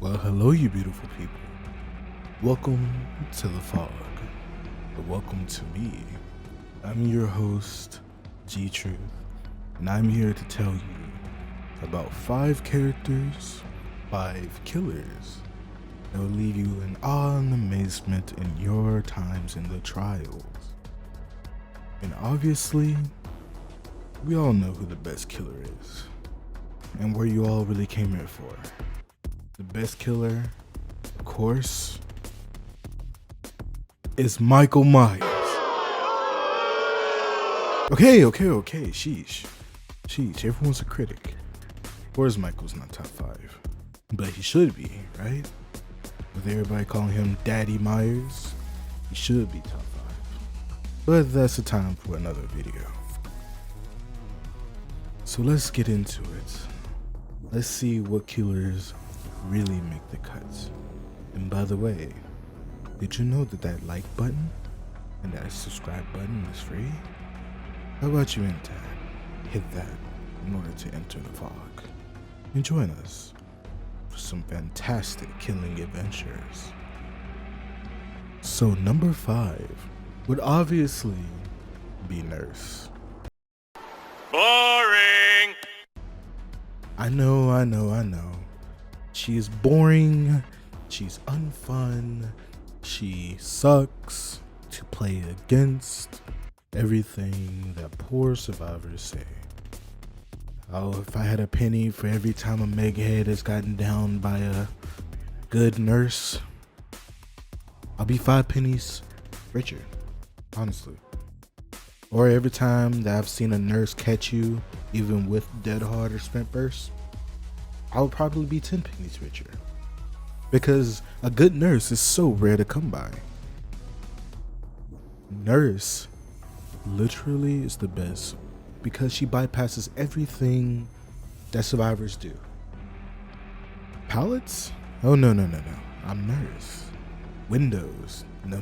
Well, hello, you beautiful people. Welcome to the fog. But welcome to me. I'm your host, D3ad, and I'm here to tell you about 5 characters, 5 killers that will leave you in awe and amazement in your times in the trials. And obviously, we all know who the best killer is, and where you all really came here for. The best killer, of course, is Michael Myers. Okay, sheesh. Everyone's a critic. Of course Michael's not top 5, but he should be, right? With everybody calling him Daddy Myers, he should be top 5. But that's a time for another video. So let's get into it. Let's see what killers really make the cuts. And by the way, did you know that that like button and that subscribe button is free? How about you hit that in order to enter the fog and join us for some fantastic killing adventures. So number 5 would obviously be Nurse. Boring! I know. She is boring, she's unfun, she sucks to play against. Everything that poor survivors say. Oh, if I had a penny for every time a meghead has gotten down by a good nurse, I'll be 5 pennies richer, honestly. Or every time that I've seen a nurse catch you, even with dead hard or sprint burst, I would probably be 10 pennies richer. Because a good nurse is so rare to come by. Nurse literally is the best because she bypasses everything that survivors do. Pallets? Oh no. I'm Nurse. Windows? No.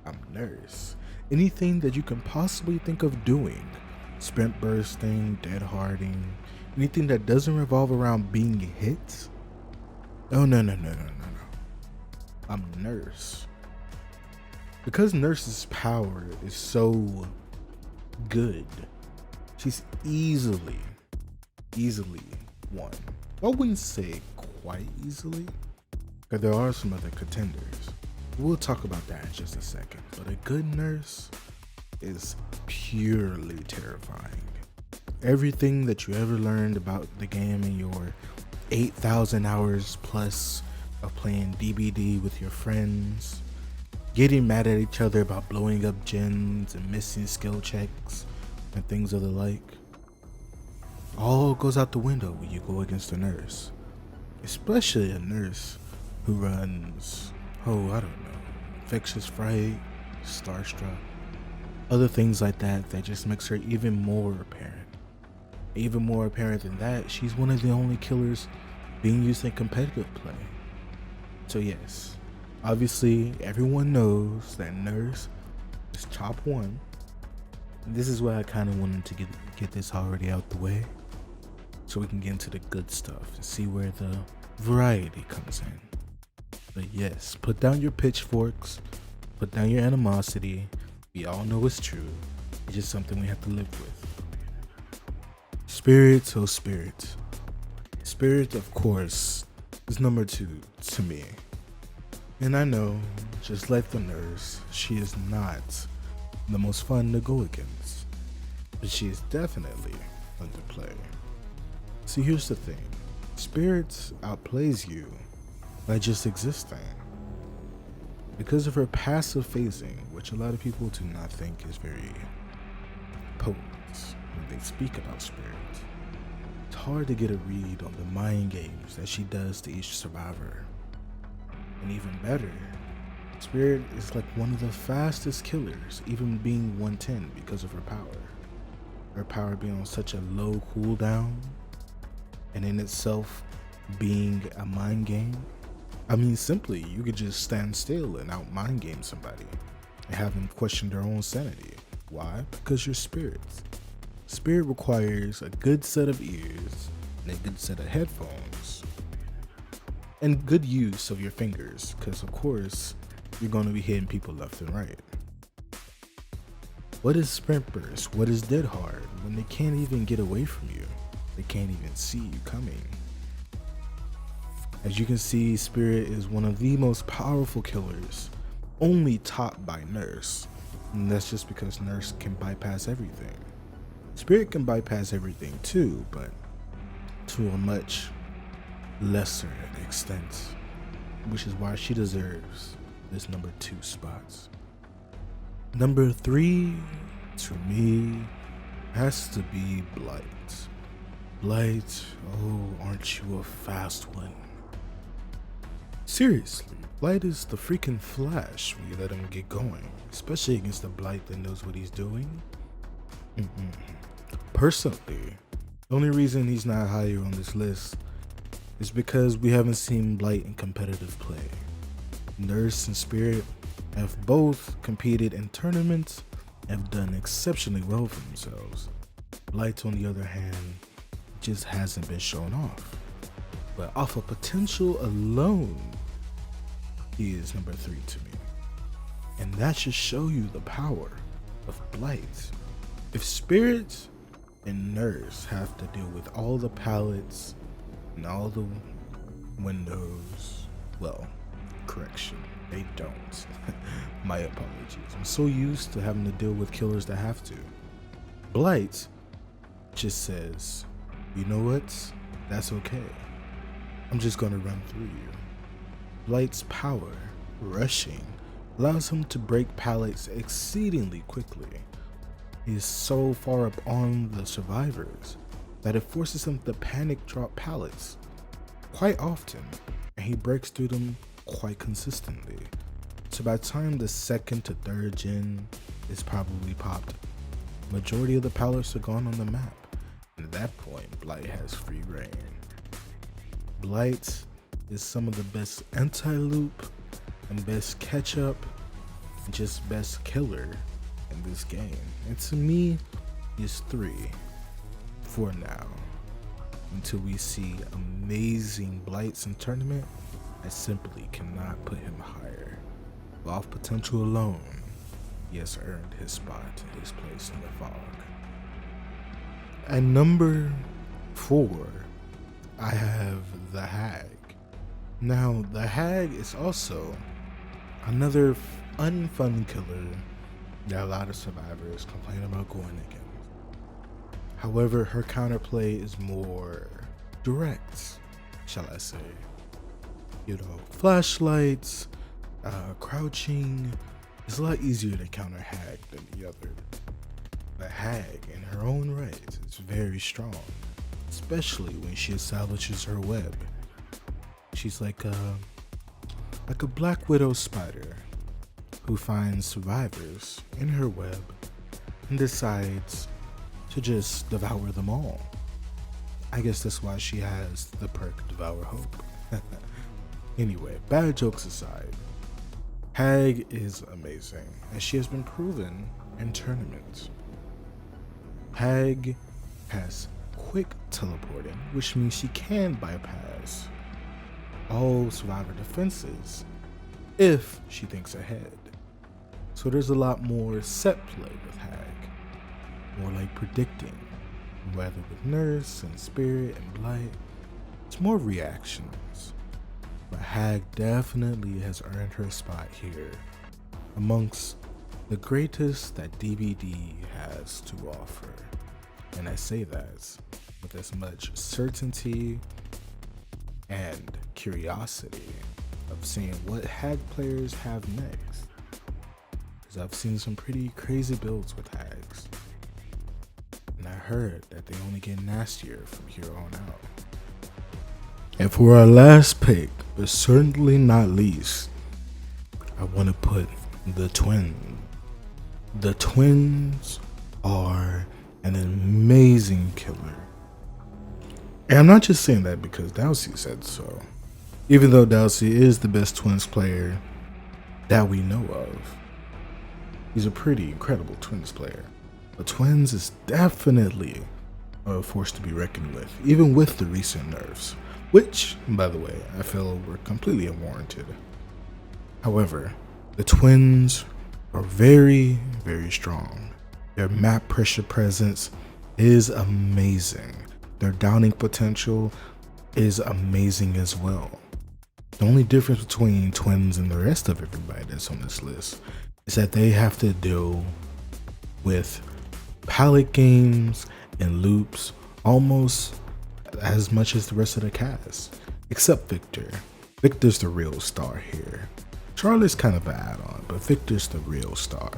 I'm Nurse. Anything that you can possibly think of doing. Sprint bursting, dead harding, anything that doesn't revolve around being hit. Oh no. I'm Nurse. Because Nurse's power is so good, she's easily won. I wouldn't say quite easily, because there are some other contenders. We'll talk about that in just a second. But a good nurse is purely terrifying. Everything that you ever learned about the game in your 8,000 hours plus of playing DBD with your friends, getting mad at each other about blowing up gens and missing skill checks and things of the like, all goes out the window when you go against a nurse. Especially a nurse who runs, Infectious Fright, Starstruck, other things like that just makes her even more apparent. Even more apparent than that, she's one of the only killers being used in competitive play. So yes, obviously everyone knows that Nurse is top 1. And this is why I kind of wanted to get this already out the way, so we can get into the good stuff and see where the variety comes in. But yes, put down your pitchforks, put down your animosity. We all know it's true. It's just something we have to live with. Spirit, Spirit, of course, is number 2 to me. And I know, just like the Nurse, she is not the most fun to go against, but she is definitely underplayed. See, here's the thing. Spirit outplays you by just existing. Because of her passive phasing, which a lot of people do not think is very potent when they speak about Spirit. It's hard to get a read on the mind games that she does to each survivor. And even better, Spirit is like one of the fastest killers, even being 110 because of her power. Her power being on such a low cooldown, and in itself being a mind game. I mean, simply, you could just stand still and out mind game somebody and have them question their own sanity. Why? Because you're Spirit. Spirit requires a good set of ears and a good set of headphones and good use of your fingers, because of course you're going to be hitting people left and right. What is sprint burst? What is dead hard? When they can't even get away from you, they can't even see you coming. As you can see, Spirit is one of the most powerful killers, only topped by Nurse, and that's just because Nurse can bypass everything. Spirit can bypass everything too, but to a much lesser extent, which is why she deserves this number 2 spots. Number 3 to me has to be Blight. Blight, oh, aren't you a fast one? Seriously, Blight is the freaking Flash when you let him get going, especially against a Blight that knows what he's doing. Personally, the only reason he's not higher on this list is because we haven't seen Blight in competitive play. Nurse and Spirit have both competed in tournaments and have done exceptionally well for themselves. Blight, on the other hand, just hasn't been shown off. But off of potential alone, he is number 3 to me. And that should show you the power of Blight. If Spirit and Nurse have to deal with all the pallets and all the windows, well, correction, they don't. My apologies. I'm so used to having to deal with killers that have to. Blight just says, you know what? That's okay. I'm just gonna run through you. Blight's power, rushing, allows him to break pallets exceedingly quickly. He is so far up on the survivors that it forces him to panic drop pallets quite often, and he breaks through them quite consistently. So by the time the 2nd to 3rd gen is probably popped, majority of the pallets are gone on the map, and at that point Blight has free reign. Blight is some of the best anti-loop and best catch-up and just best killer in this game, and to me is 3 for now, until we see amazing Blights in tournament. I simply cannot put him higher. But off potential alone, he has earned his spot, his place in the fog. At number 4, I have the Hag. Now, the Hag is also another unfun killer that a lot of survivors complain about going against. However, her counterplay is more direct, shall I say. You know, flashlights, crouching. It's a lot easier to counter Hag than the other. The Hag, in her own right, is very strong, especially when she establishes her web. She's like a Black Widow spider who finds survivors in her web and decides to just devour them all. I guess that's why she has the perk Devour Hope. Anyway, bad jokes aside, Hag is amazing, and she has been proven in tournaments. Hag has quick teleporting, which means she can bypass all survivor defenses if she thinks ahead. So there's a lot more set play with Hag, more like predicting, whether with Nurse and Spirit and Blight, it's more reactions. But Hag definitely has earned her spot here amongst the greatest that DBD has to offer. And I say that with as much certainty and curiosity of seeing what Hag players have next. Because I've seen some pretty crazy builds with Hags. And I heard that they only get nastier from here on out. And for our last pick, but certainly not least, I want to put the Twins. The Twins are an amazing killer. And I'm not just saying that because Dowsey said so. Even though Dowsey is the best Twins player that we know of, he's a pretty incredible Twins player. But Twins is definitely a force to be reckoned with, even with the recent nerfs. which, by the way, I feel were completely unwarranted. However, the twins are very, very strong. Their map pressure presence is amazing. Their downing potential is amazing as well. The only difference between twins and the rest of everybody that's on this list is that they have to deal with pallet games and loops almost as much as the rest of the cast, except Victor. Victor's the real star here. Charlotte's kind of an add-on, but Victor's the real star.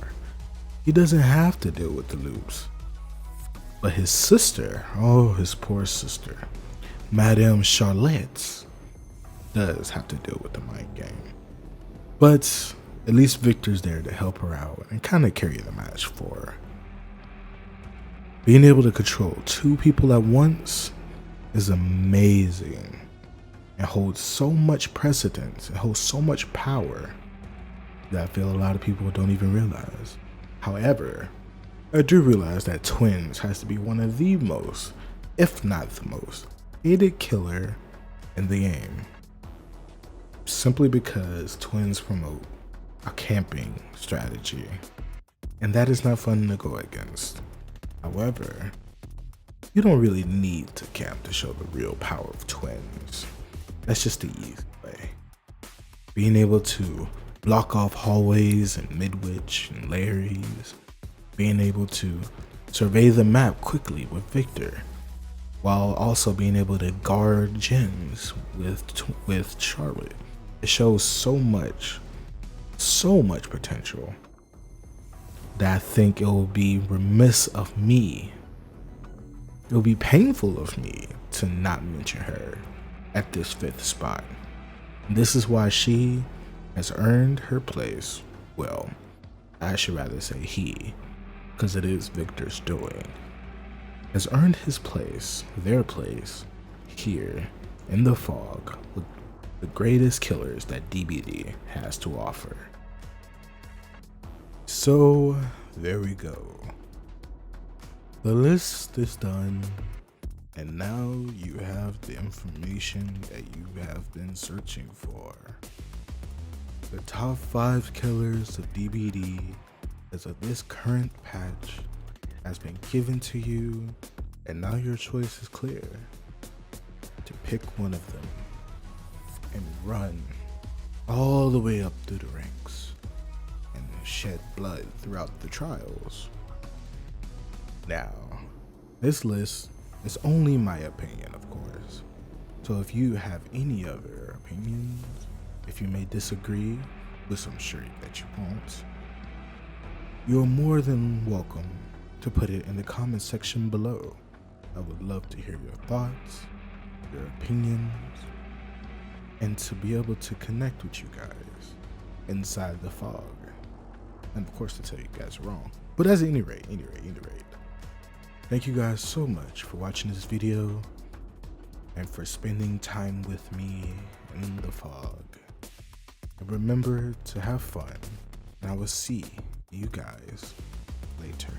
He doesn't have to deal with the loops. But his sister, oh, his poor sister, Madame Charlotte, does have to deal with the mind game. But at least Victor's there to help her out and kind of carry the match for her. Being able to control two people at once is amazing and holds so much precedence and holds so much power that I feel a lot of people don't even realize. However, I do realize that twins has to be one of the most, if not the most, hated killer in the game. Simply because twins promote a camping strategy, and that is not fun to go against. However, you don't really need to camp to show the real power of twins. That's just the easy way. Being able to block off hallways and Midwich and Larry's, being able to survey the map quickly with Victor, while also being able to guard gems with Charlotte. It shows so much potential that I think it will be remiss of me. It will be painful of me to not mention her at this 5th spot. And this is why she has earned her place. Well, I should rather say he, because it is Victor's doing, has earned his place, their place, here in the fog with the greatest killers that DBD has to offer. So there we go. The list is done, and now you have the information that you have been searching for. The top 5 killers of DBD as of this current patch has been given to you, and now your choice is clear to pick one of them and run all the way up through the ranks and shed blood throughout the trials. Now, this list is only my opinion, of course, so if you have any other opinions, if you may disagree, which I'm sure that you won't, you're more than welcome to put it in the comment section below. I would love to hear your thoughts, your opinions, and to be able to connect with you guys inside the fog. And of course to tell you guys wrong. But at any rate, thank you guys so much for watching this video and for spending time with me in the fog. And remember to have fun, and I will see you guys later.